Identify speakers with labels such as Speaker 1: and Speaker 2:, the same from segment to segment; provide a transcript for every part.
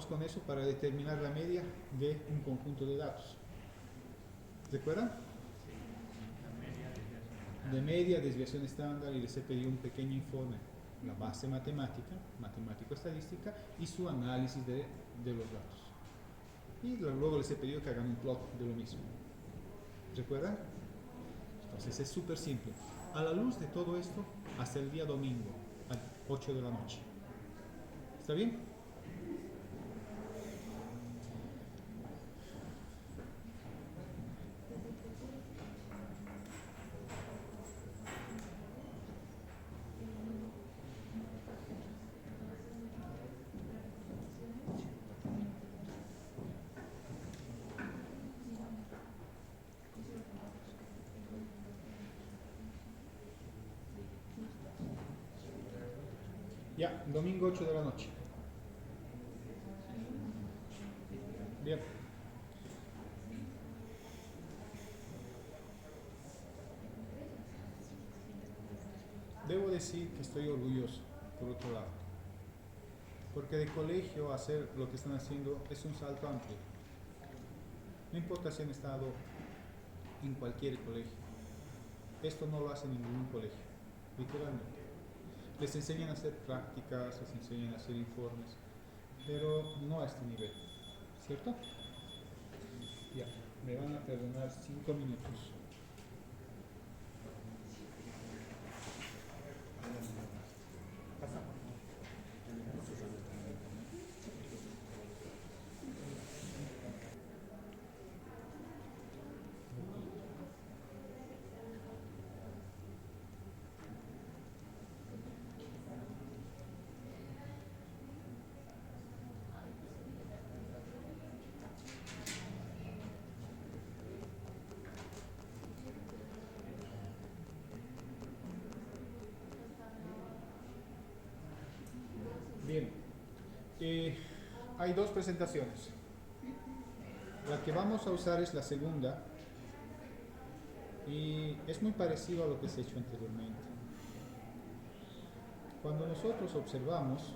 Speaker 1: trabajamos con eso para determinar la media de un conjunto de datos. ¿Recuerdan? De media, desviación estándar, y les he pedido un pequeño informe, la base matemática, matemático-estadística, y su análisis de los datos. Y luego les he pedido que hagan un plot de lo mismo. ¿Recuerdan? Entonces es súper simple. A la luz de todo esto, hasta el día domingo, a 8 de la noche. ¿Está bien? Ya, domingo 8 de la noche. Bien. Debo decir que estoy orgulloso, por otro lado, porque de colegio a hacer lo que están haciendo es un salto amplio. No importa si han estado en cualquier colegio, esto no lo hacen en ningún colegio, literalmente. Les enseñan a hacer prácticas, les enseñan a hacer informes, pero no a este nivel, ¿cierto? Ya, me van a perdonar 5 minutos. Bien, hay dos presentaciones. La que vamos a usar es la segunda y es muy parecido a lo que se ha hecho anteriormente. Cuando nosotros observamos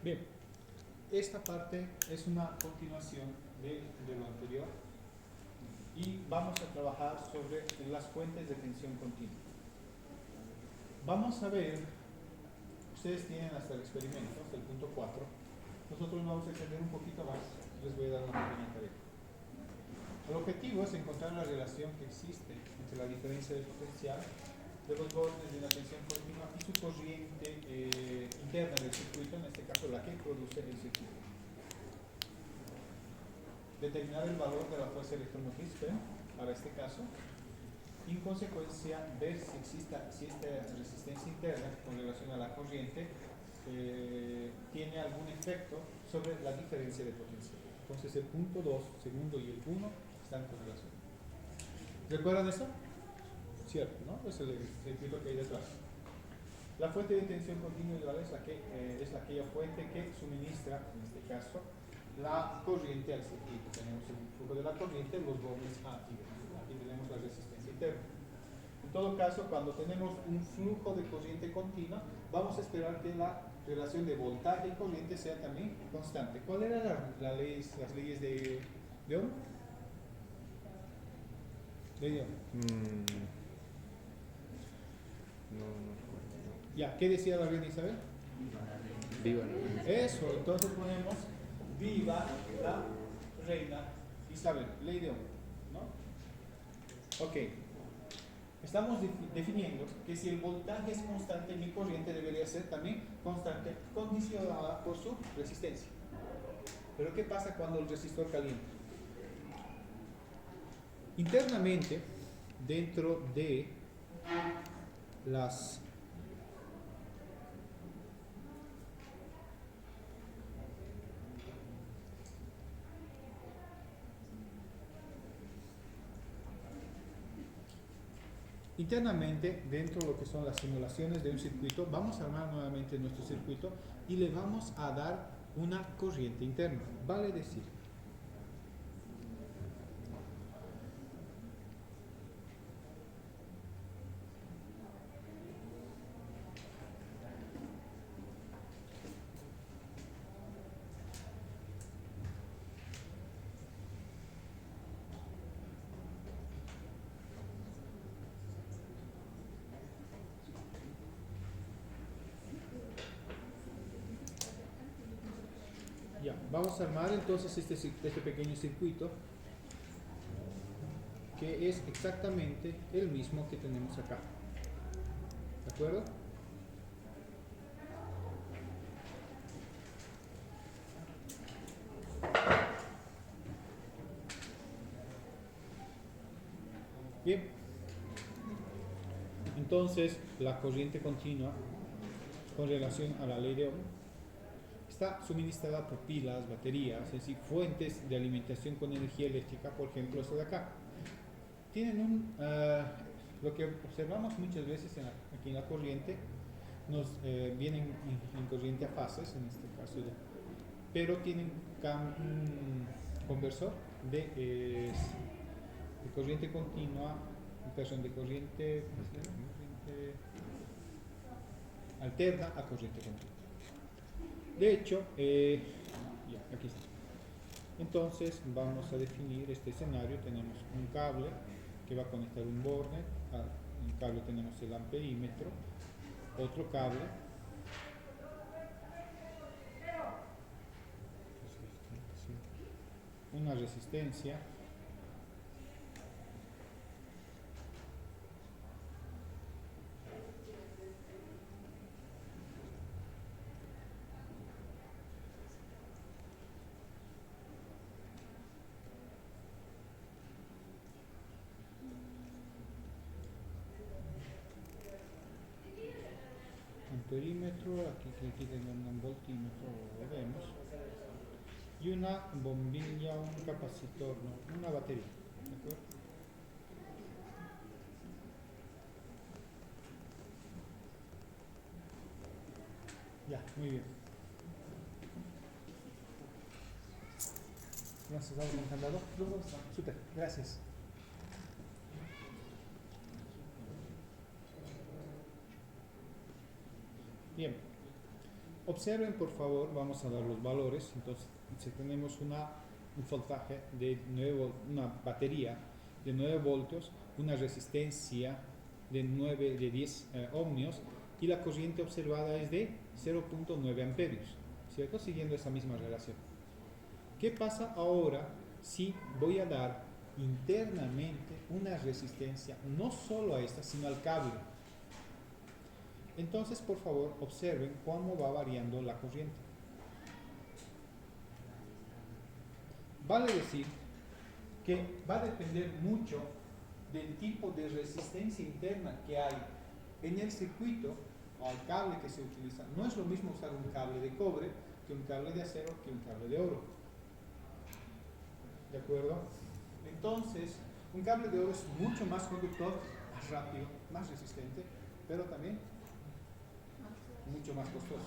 Speaker 1: bien, esta parte es una continuación de lo anterior y vamos a trabajar sobre las fuentes de tensión continua. Vamos a ver, ustedes tienen hasta el experimento, hasta el punto 4. Nosotros vamos a extender un poquito más, les voy a dar una pequeña tarea. El objetivo es encontrar la relación que existe entre la diferencia de potencial de los bordes de una tensión continua y su corriente interna del circuito, en este caso la que produce el circuito. Determinar el valor de la fuerza electromotriz para este caso y en consecuencia ver si esta resistencia interna con relación a la corriente tiene algún efecto sobre la diferencia de potencial. Entonces el punto 2, segundo y el 1 están correlacionados. ¿Recuerdan eso? Cierto, ¿no? Eso es el circuito que hay detrás. La fuente de tensión continua igual es aquella fuente que suministra, en este caso, la corriente al circuito. Tenemos el flujo de la corriente, los bordes A y B. Aquí tenemos la resistencia interna. En todo caso, cuando tenemos un flujo de corriente continua, vamos a esperar que la relación de voltaje y corriente sea también constante. ¿Cuáles eran las leyes de Ohm? ¿De Ohm?
Speaker 2: No recuerdo.
Speaker 1: Ya, ¿qué decía la reina Isabel?
Speaker 2: Viva la reina.
Speaker 1: Eso, entonces ponemos viva la reina Isabel, ley de Ohm, ¿no? Ok. Estamos definiendo que si el voltaje es constante, mi corriente debería ser también constante, condicionada por su resistencia. Pero ¿qué pasa cuando el resistor calienta? Internamente, dentro de las internamente, dentro de lo que son las simulaciones de un circuito, vamos a armar nuevamente nuestro circuito y le vamos a dar una corriente interna. Vale decir, ya, vamos a armar entonces este pequeño circuito que es exactamente el mismo que tenemos acá. ¿De acuerdo? Bien. Entonces, la corriente continua con relación a la ley de Ohm está suministrada por pilas, baterías, es decir, fuentes de alimentación con energía eléctrica, por ejemplo, esto de acá. Tienen lo que observamos muchas veces aquí en la corriente, nos vienen en corriente a fases, en este caso, pero tienen un conversor de corriente continua, de corriente alterna a corriente continua. De hecho, ya, aquí está. Entonces vamos a definir este escenario. Tenemos un cable que va a conectar un borde, al cable tenemos el amperímetro, otro cable, una resistencia, amperímetro, aquí tenemos un voltímetro, lo vemos, y una bombilla, un capacitor, no, una batería. ¿De acuerdo? Ya, muy bien. Gracias, ¿algo encantado? Súper, gracias. Bien, observen por favor, vamos a dar los valores. Entonces, si tenemos un voltaje de 9 una batería de 9 voltios, una resistencia de 10 ohmios y la corriente observada es de 0.9 amperios, ¿cierto? Siguiendo esa misma relación. ¿Qué pasa ahora si voy a dar internamente una resistencia no solo a esta, sino al cable? Entonces, por favor, observen cómo va variando la corriente. Vale decir que va a depender mucho del tipo de resistencia interna que hay en el circuito o al cable que se utiliza. No es lo mismo usar un cable de cobre que un cable de acero que un cable de oro. ¿De acuerdo? Entonces, un cable de oro es mucho más conductor, más rápido, más resistente, pero también mucho más costoso.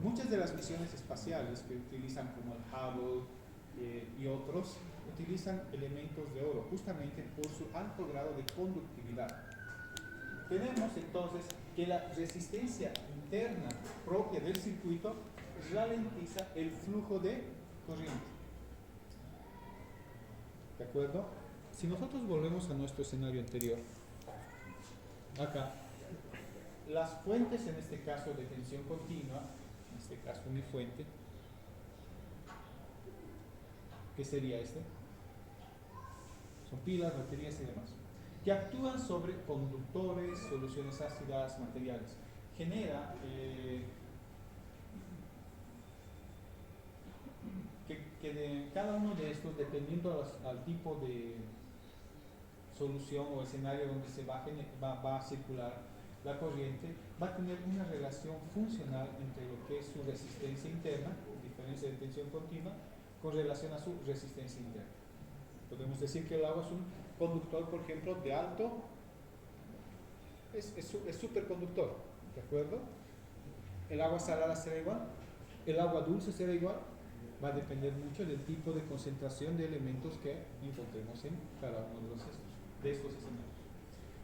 Speaker 1: Muchas de las misiones espaciales que utilizan, como el Hubble y otros, utilizan elementos de oro justamente por su alto grado de conductividad. Tenemos entonces que la resistencia interna propia del circuito ralentiza el flujo de corriente. ¿De acuerdo? Si nosotros volvemos a nuestro escenario anterior, acá, las fuentes, en este caso de tensión continua, en este caso mi fuente, ¿qué sería este? Son pilas, baterías y demás. que actúan sobre conductores, soluciones ácidas, materiales. Genera que de cada uno de estos, dependiendo al tipo de solución o escenario donde se va a circular la corriente, va a tener una relación funcional entre lo que es su resistencia interna, diferencia de tensión continua, con relación a su resistencia interna. Podemos decir que el agua es un conductor, por ejemplo, de alto, es superconductor, ¿de acuerdo? El agua salada será igual, el agua dulce será igual, va a depender mucho del tipo de concentración de elementos que encontremos en cada uno de estos escenarios.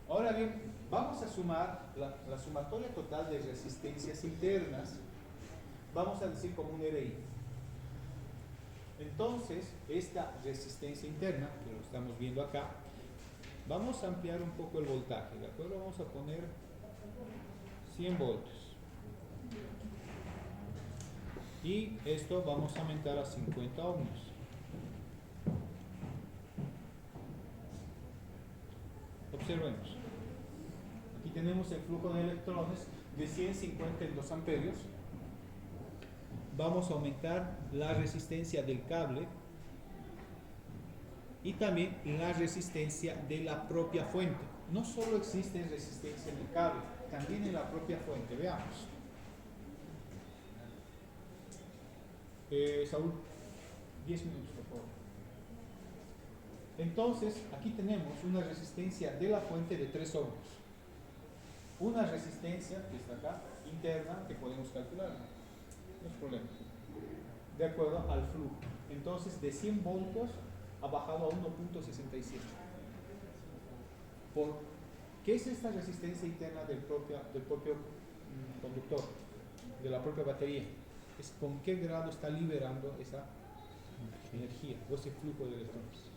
Speaker 1: Ahora bien, vamos a sumar la sumatoria total de resistencias internas, vamos a decir como un RI. Entonces, esta resistencia interna, que lo estamos viendo acá, vamos a ampliar un poco el voltaje, ¿de acuerdo? Vamos a poner 100 voltios. Y esto vamos a aumentar a 50 ohmios. Observemos. Aquí tenemos el flujo de electrones de 152 amperios. Vamos a aumentar la resistencia del cable y también la resistencia de la propia fuente. No solo existe resistencia en el cable, también en la propia fuente. Veamos. Saúl, 10 minutos, por favor. Entonces, aquí tenemos una resistencia de la fuente de 3 ohmios. Una resistencia, que está acá, interna, que podemos calcular. No es problema. De acuerdo al flujo. Entonces, de 100 voltios ha bajado a 1.67. ¿Qué es esta resistencia interna del propio conductor, de la propia batería? Es con qué grado está liberando esa energía o ese flujo de electrones.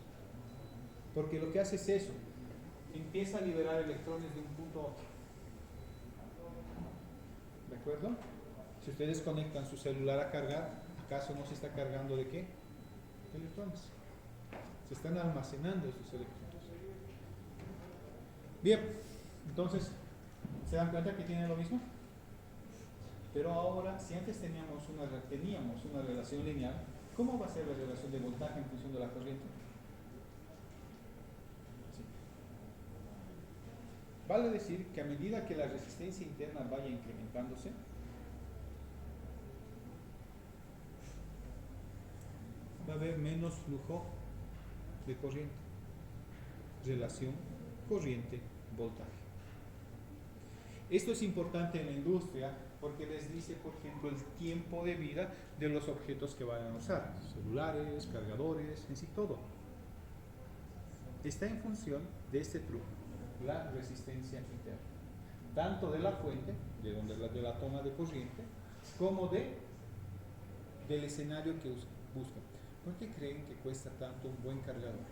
Speaker 1: Porque lo que hace es eso, empieza a liberar electrones de un punto a otro. ¿De acuerdo? Si ustedes conectan su celular a cargar, ¿acaso no se está cargando de qué? De electrones. Se están almacenando esos electrones. Bien, entonces, ¿se dan cuenta que tienen lo mismo? Pero ahora, si antes teníamos una relación lineal, ¿cómo va a ser la relación de voltaje en función de la corriente? Sí. Vale decir que a medida que la resistencia interna vaya incrementándose, va a haber menos flujo de corriente. Relación corriente-voltaje. Esto es importante en la industria porque les dice, por ejemplo, el tiempo de vida de los objetos que vayan a usar. Celulares, cargadores, en sí todo. Está en función de este truco, la resistencia interna. Tanto de la fuente, de la toma de corriente, como del escenario que buscan. ¿Por qué creen que cuesta tanto un buen cargador?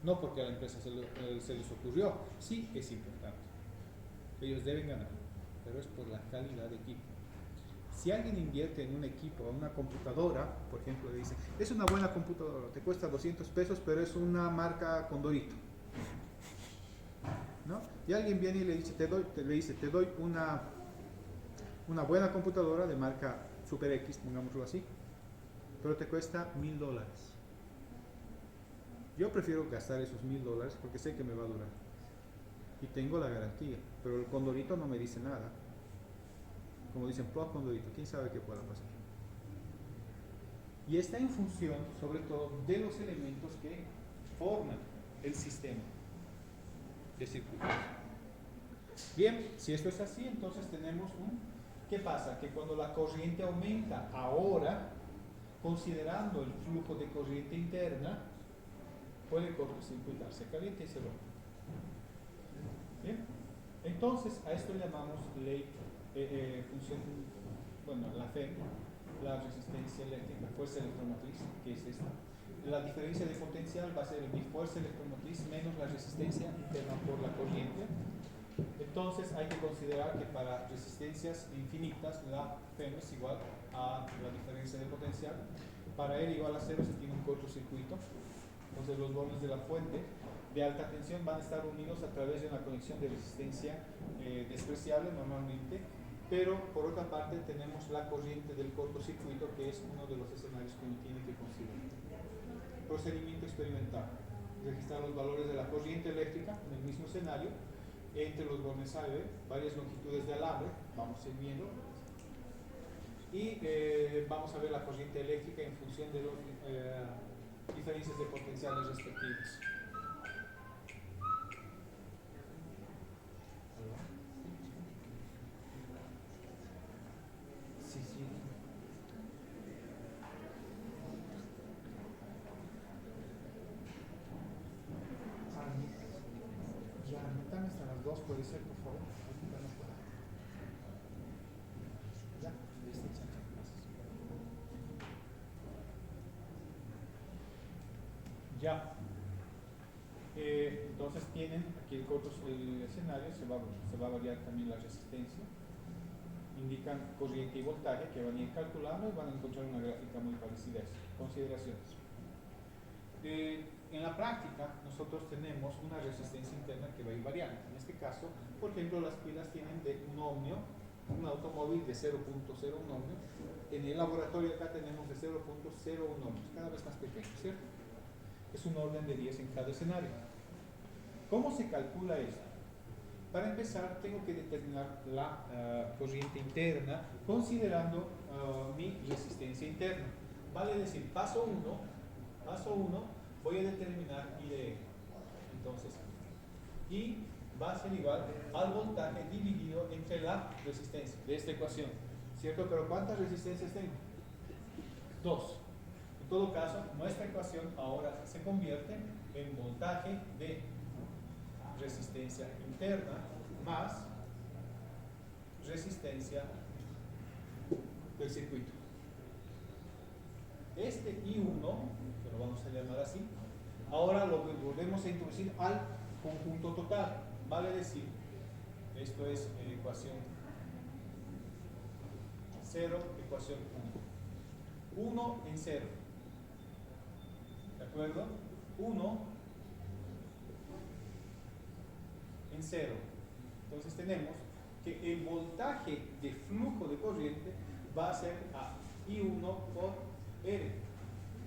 Speaker 1: No porque a la empresa se les ocurrió, sí es importante. Ellos deben ganar, pero es por la calidad de equipo. Si alguien invierte en un equipo, en una computadora, por ejemplo, le dice, es una buena computadora, te cuesta 200 pesos, pero es una marca Condorito, ¿no? Y alguien viene y le dice, te doy una buena computadora de marca Super X, pongámoslo así, pero te cuesta $1000. Yo prefiero gastar esos $1000 porque sé que me va a durar y tengo la garantía, pero el Condorito no me dice nada. Como dicen, pro Condorito, quién sabe qué pueda pasar. Y está en función, sobre todo, de los elementos que forman el sistema de circuitos. Bien, si esto es así, entonces tenemos ¿qué pasa? Que cuando la corriente aumenta ahora, considerando el flujo de corriente interna, puede cortocircuitarse, caliente y se rompe. Bien, entonces a esto le llamamos ley, función, la FEM, la resistencia eléctrica, fuerza electromotriz, que es esta. La diferencia de potencial va a ser mi fuerza electromotriz menos la resistencia interna por la corriente. Entonces hay que considerar que para resistencias infinitas la FEM es igual a la diferencia de potencial. Para L igual a 0 se tiene un cortocircuito. Entonces los bornes de la fuente de alta tensión van a estar unidos a través de una conexión de resistencia despreciable normalmente, pero por otra parte tenemos la corriente del cortocircuito, que es uno de los escenarios que uno tiene que considerar. Procedimiento experimental: registrar los valores de la corriente eléctrica en el mismo escenario entre los bornes A y B, varias longitudes de alambre, vamos a ir viendo, y vamos a ver la corriente eléctrica en función de las diferencias de potenciales respectivas. Sí, sí. Ya, anótame hasta las 2, puede ser, por favor. Ya, listo. Ya. Entonces tienen aquí el escenario, se va a variar también la resistencia. Indican corriente y voltaje que van a ir calculando y van a encontrar una gráfica muy parecida a eso. Consideraciones. En la práctica nosotros tenemos una resistencia interna que va a ir variando. En este caso, por ejemplo, las pilas tienen de un ohmio, un automóvil de 0.01 ohmio. En el laboratorio acá tenemos de 0.01 ohmios, cada vez más pequeño, ¿cierto? Es un orden de 10 en cada escenario. ¿Cómo se calcula esto? Para empezar, tengo que determinar la corriente interna considerando mi resistencia interna. Vale decir, paso 1, voy a determinar I de E. Entonces, I va a ser igual al voltaje dividido entre la resistencia de esta ecuación. ¿Cierto? Pero ¿cuántas resistencias tengo? 2. En todo caso, nuestra ecuación ahora se convierte en voltaje de resistencia interna más resistencia del circuito. Este I1, que lo vamos a llamar así, ahora lo volvemos a introducir al conjunto total. Vale decir, esto es ecuación 0, ecuación 1. 1 en 0. ¿De acuerdo? 1 en 0. Entonces tenemos que el voltaje de flujo de corriente va a ser a I1 por R.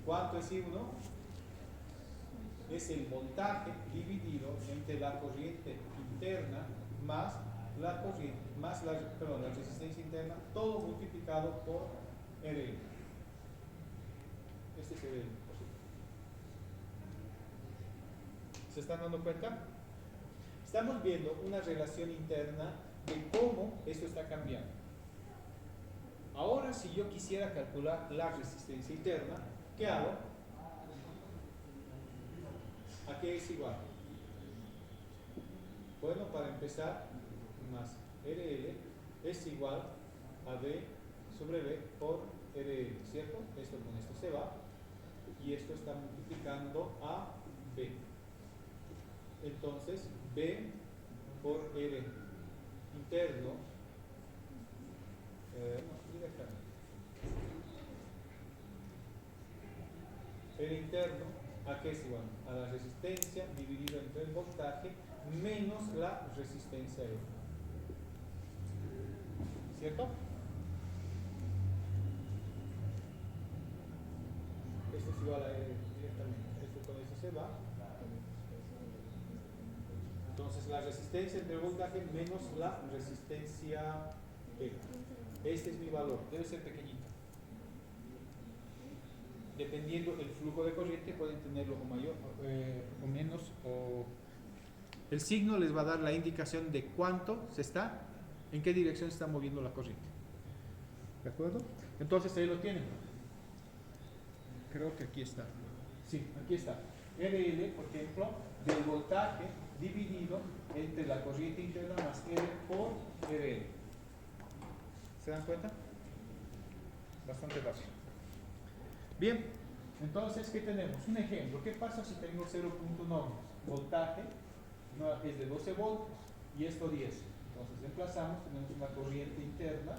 Speaker 1: ¿Cuánto es I1? Es el voltaje dividido entre la corriente interna más la corriente, más la resistencia interna, todo multiplicado por R. Este es R. ¿Se están dando cuenta? Estamos viendo una relación interna de cómo esto está cambiando. Ahora, si yo quisiera calcular la resistencia interna, ¿qué hago? ¿A qué es igual? Bueno, para empezar, más RL es igual a B sobre B por RL, ¿cierto? Esto con esto se va y esto está multiplicando a B. Entonces, B por R interno, directamente. R interno, ¿a qué es igual? A la resistencia dividido entre el voltaje menos la resistencia R. ¿Cierto? Esto es igual a R directamente. Esto con eso se va. Entonces la resistencia entre el voltaje menos la resistencia R. Este es mi valor. Debe ser pequeñito. Dependiendo del flujo de corriente pueden tenerlo o mayor o menos, o el signo les va a dar la indicación de cuánto se está, en qué dirección se está moviendo la corriente. ¿De acuerdo? Entonces ahí lo tienen. Creo que aquí está. Sí, aquí está. RL, por ejemplo, del voltaje dividido entre la corriente interna más R por RL. ¿Se dan cuenta? Bastante fácil. Bien, entonces, ¿qué tenemos? Un ejemplo. ¿Qué pasa si tengo 0.9? Voltaje es de 12 voltios y esto 10. Entonces, reemplazamos, tenemos una corriente interna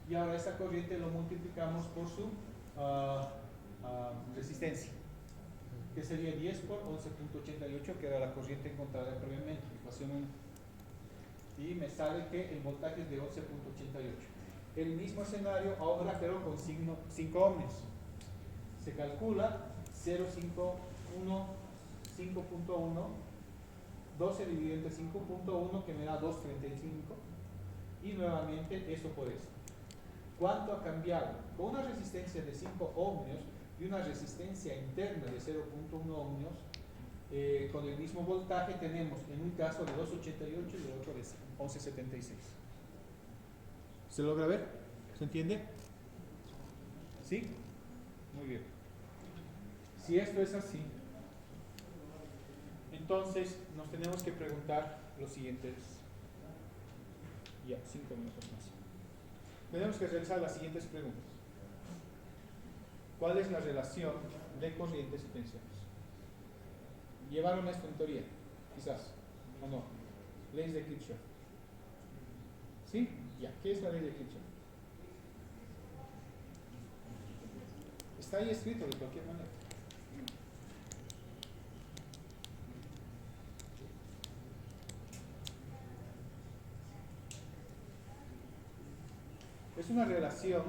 Speaker 1: y ahora esta corriente lo multiplicamos por su resistencia. que sería 10 por 11.88, que era la corriente encontrada previamente, ecuación 1. Y me sale que el voltaje es de 11.88. El mismo escenario ahora, pero con signo 5 ohmios. Se calcula 0,5.1, 5.1, 12 dividido entre 5.1, que me da 2.35, y nuevamente eso por eso. ¿Cuánto ha cambiado? Con una resistencia de 5 ohmios y una resistencia interna de 0.1 ohmios, con el mismo voltaje tenemos en un caso de 2.88 y el otro de 11.76. ¿Se logra ver? ¿Se entiende? ¿Sí? Muy bien. Si esto es así, entonces nos tenemos que preguntar los siguientes, ya, 5 minutos más. Tenemos que realizar las siguientes preguntas. ¿Cuál es la relación de corrientes y tensiones? ¿Llevaron esto en teoría? Quizás, o no. Leyes de Kirchhoff. ¿Sí? Ya, ¿qué es la ley de Kirchhoff? Está ahí escrito de cualquier manera. Es una relación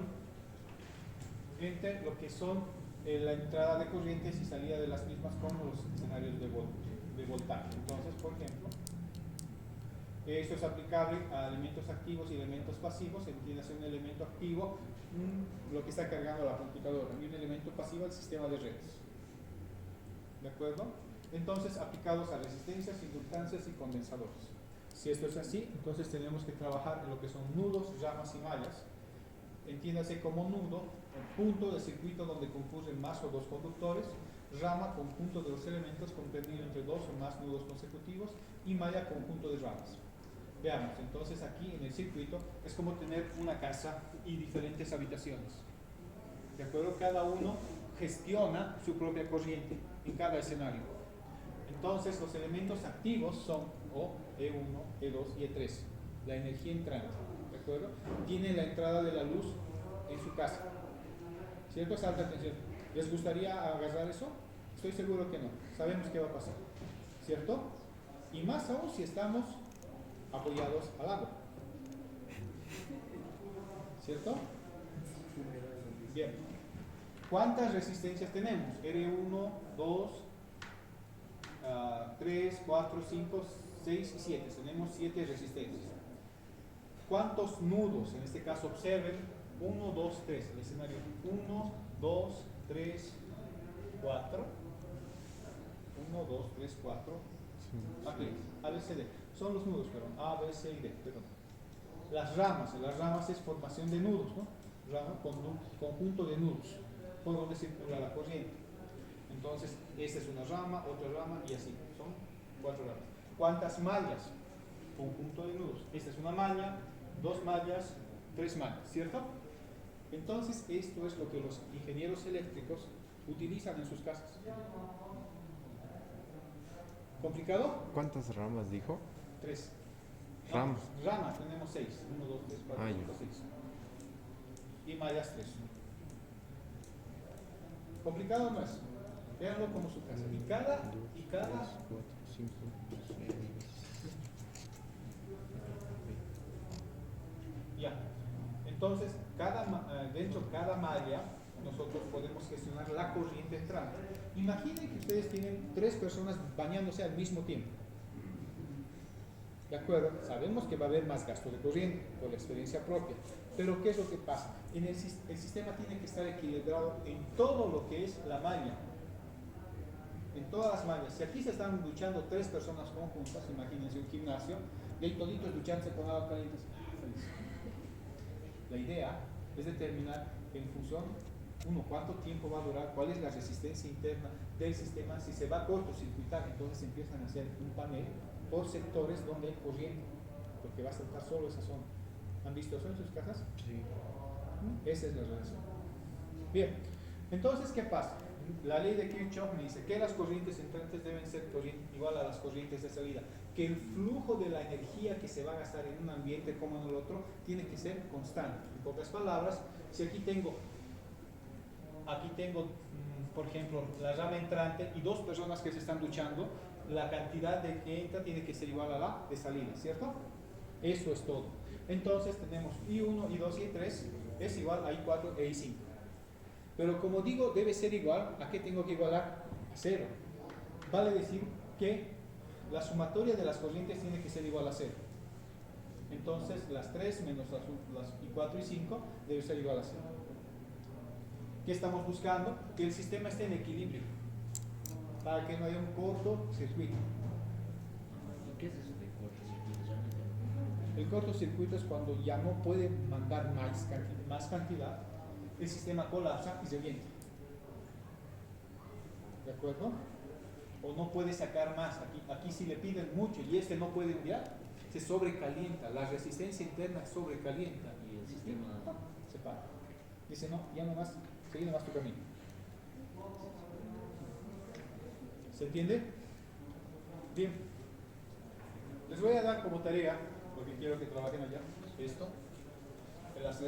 Speaker 1: entre lo que son la entrada de corrientes y salida de las mismas con los escenarios de voltaje. Entonces, por ejemplo, esto es aplicable a elementos activos y elementos pasivos. Entiéndase un elemento activo, lo que está cargando la computadora, y un elemento pasivo al sistema de redes. ¿De acuerdo? Entonces, aplicados a resistencias, inductancias y condensadores. Si esto es así, entonces tenemos que trabajar en lo que son nudos, ramas y mallas. Entiéndase como nudo, el punto del circuito donde concurren más o dos conductores, rama, conjunto de los elementos comprendido entre dos o más nudos consecutivos, y malla, conjunto de ramas. Veamos, entonces aquí en el circuito es como tener una casa y diferentes habitaciones. ¿De acuerdo? Cada uno gestiona su propia corriente en cada escenario. Entonces los elementos activos son O, E1, E2 y E3, la energía entrante. ¿De acuerdo? Tiene la entrada de la luz en su casa. ¿Cierto? Es alta tensión. ¿Les gustaría agarrar eso? Estoy seguro que no. Sabemos qué va a pasar. ¿Cierto? Y más aún si estamos apoyados al agua. ¿Cierto? Bien. ¿Cuántas resistencias tenemos? R1, 2, 3, 4, 5, 6 y 7. Tenemos 7 resistencias. ¿Cuántos nudos? En este caso observen, 1, 2, 3, el escenario 1, 2, 3, 4, 1, 2, 3, 4, aquí, A, B, C, D, son los nudos, perdón, A, B, C y D, perdón. Las ramas es formación de nudos, ¿no? Rama, conjunto de nudos, por donde circula la corriente. Entonces, esta es una rama, otra rama y así, son 4 ramas. ¿Cuántas mallas? Conjunto de nudos. Esta es una malla, 2 mallas, 3 mallas, ¿cierto? Entonces, esto es lo que los ingenieros eléctricos utilizan en sus casas. ¿Complicado?
Speaker 2: ¿Cuántas ramas dijo?
Speaker 1: 3.
Speaker 2: Ramas.
Speaker 1: Ramas tenemos 6. 1, 2, 3, 4, 5, 6. Y mallas 3. ¿Complicado no es? Véanlo como su casa. Y cada...
Speaker 2: 3, 4, 5, 6.
Speaker 1: Ya. Entonces, dentro de cada malla, nosotros podemos gestionar la corriente entrante. Imaginen que ustedes tienen 3 personas bañándose al mismo tiempo. ¿De acuerdo? Sabemos que va a haber más gasto de corriente por la experiencia propia. Pero ¿qué es lo que pasa? El sistema tiene que estar equilibrado en todo lo que es la malla. En todas las mallas. Si aquí se están duchando 3 personas conjuntas, imagínense un gimnasio, y hay toditos duchándose con agua caliente. La idea es determinar en función, cuánto tiempo va a durar, cuál es la resistencia interna del sistema. Si se va a cortocircuitar, entonces empiezan a hacer un panel por sectores donde hay corriente, porque va a saltar solo esa zona. ¿Han visto eso en sus casas?
Speaker 2: Sí.
Speaker 1: Esa es la relación. Bien, entonces, ¿qué pasa? La ley de Kirchhoff me dice que las corrientes entrantes deben ser igual a las corrientes de salida, que el flujo de la energía que se va a gastar en un ambiente como en el otro tiene que ser constante. En pocas palabras, si aquí tengo por ejemplo, la rama entrante y dos personas que se están duchando, la cantidad de que entra tiene que ser igual a la de salida, ¿cierto? Eso es todo. Entonces tenemos I1, I2 y I3 es igual a I4 e I5. Pero como digo, debe ser igual, ¿a qué tengo que igualar? A 0. Vale decir que la sumatoria de las corrientes tiene que ser igual a 0. Entonces las 3 menos las I4 y 5 debe ser igual a 0. ¿Qué estamos buscando? Que el sistema esté en equilibrio, para que no haya un cortocircuito.
Speaker 3: ¿Qué es eso de cortocircuito? Realmente
Speaker 1: El cortocircuito es cuando ya no puede mandar más cantidad, el sistema colapsa y revienta. ¿De acuerdo? O no puede sacar más. Aquí si le piden mucho y este no puede enviar, se sobrecalienta. La resistencia interna sobrecalienta.
Speaker 3: y el sistema
Speaker 1: Se para. Dice, no, ya no más, sigue nomás tu camino. ¿Se entiende? Bien. Les voy a dar como tarea, porque quiero que trabajen allá, esto.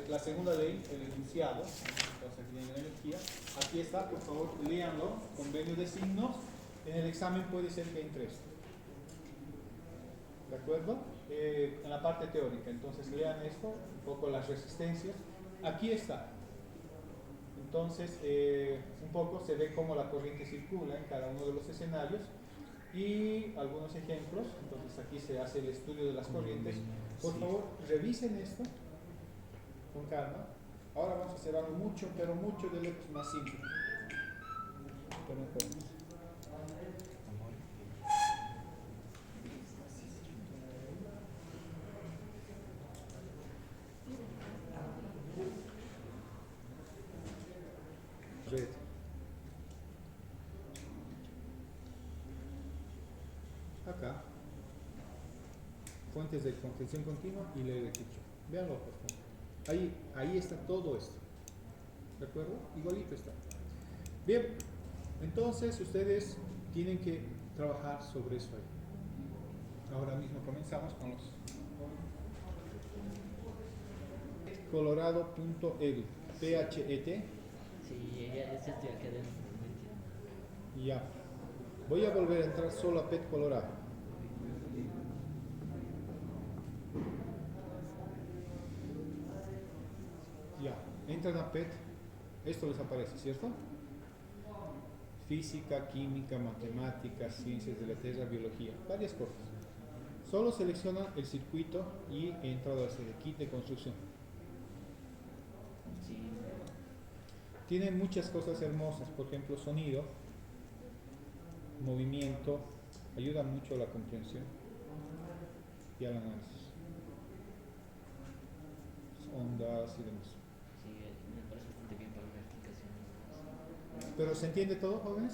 Speaker 1: La segunda ley, el enunciado, entonces aquí tienen energía. Aquí está, por favor, léanlo, convenio de signos. En el examen puede ser que entre esto. ¿De acuerdo? En la parte teórica, entonces lean esto, un poco las resistencias. Aquí está. Entonces, un poco se ve cómo la corriente circula en cada uno de los escenarios y algunos ejemplos. Entonces, aquí se hace el estudio de las corrientes. Por favor, revisen esto con calma. Ahora vamos a hacer algo mucho, pero mucho de lejos más simple. Pero no podemos. Red. Acá, fuentes de contención continua y ley de Kirchhoff. Véanlo, por favor. Ahí está todo esto. ¿De acuerdo? Igualito está. Bien, entonces ustedes tienen que trabajar sobre eso ahí. Ahora mismo comenzamos con los colorado.edu PHET.
Speaker 3: sí, ya estoy aquí adentro, no entiendo.
Speaker 1: Ya. Voy a volver a entrar solo a PET Colorado. Ya. Entran a PET. Esto les aparece, ¿cierto? Física, química, matemáticas, ciencias de la tierra, biología. Varias cosas. Solo selecciona el circuito y he entrado a hacer el kit de construcción.
Speaker 3: Sí,
Speaker 1: Tiene muchas cosas hermosas, por ejemplo, sonido, movimiento, ayuda mucho a la comprensión y al análisis. Ondas y demás.
Speaker 3: sí, me parece bastante bien para la explicación.
Speaker 1: ¿Pero se entiende todo, jóvenes?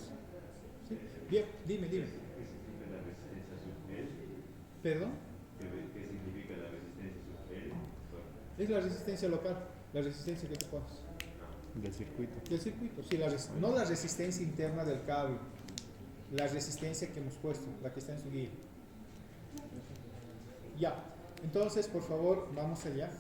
Speaker 1: ¿Sí? Bien, dime.
Speaker 4: ¿Qué significa la resistencia sub L?
Speaker 1: ¿Perdón?
Speaker 4: ¿Qué significa la resistencia sub L?
Speaker 1: Es la resistencia local, la resistencia que te pones.
Speaker 2: Del circuito.
Speaker 1: Del circuito, sí, no la resistencia interna del cable, la resistencia que hemos puesto, la que está en su guía. Ya, entonces por favor, vamos allá.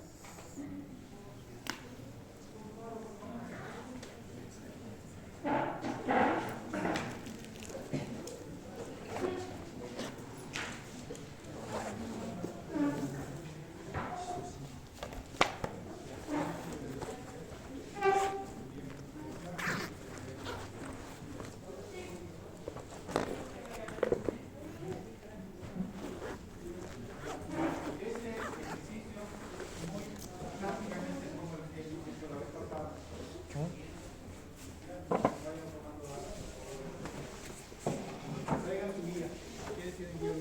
Speaker 1: Traigan su guía. ¿Quieres ir en guía?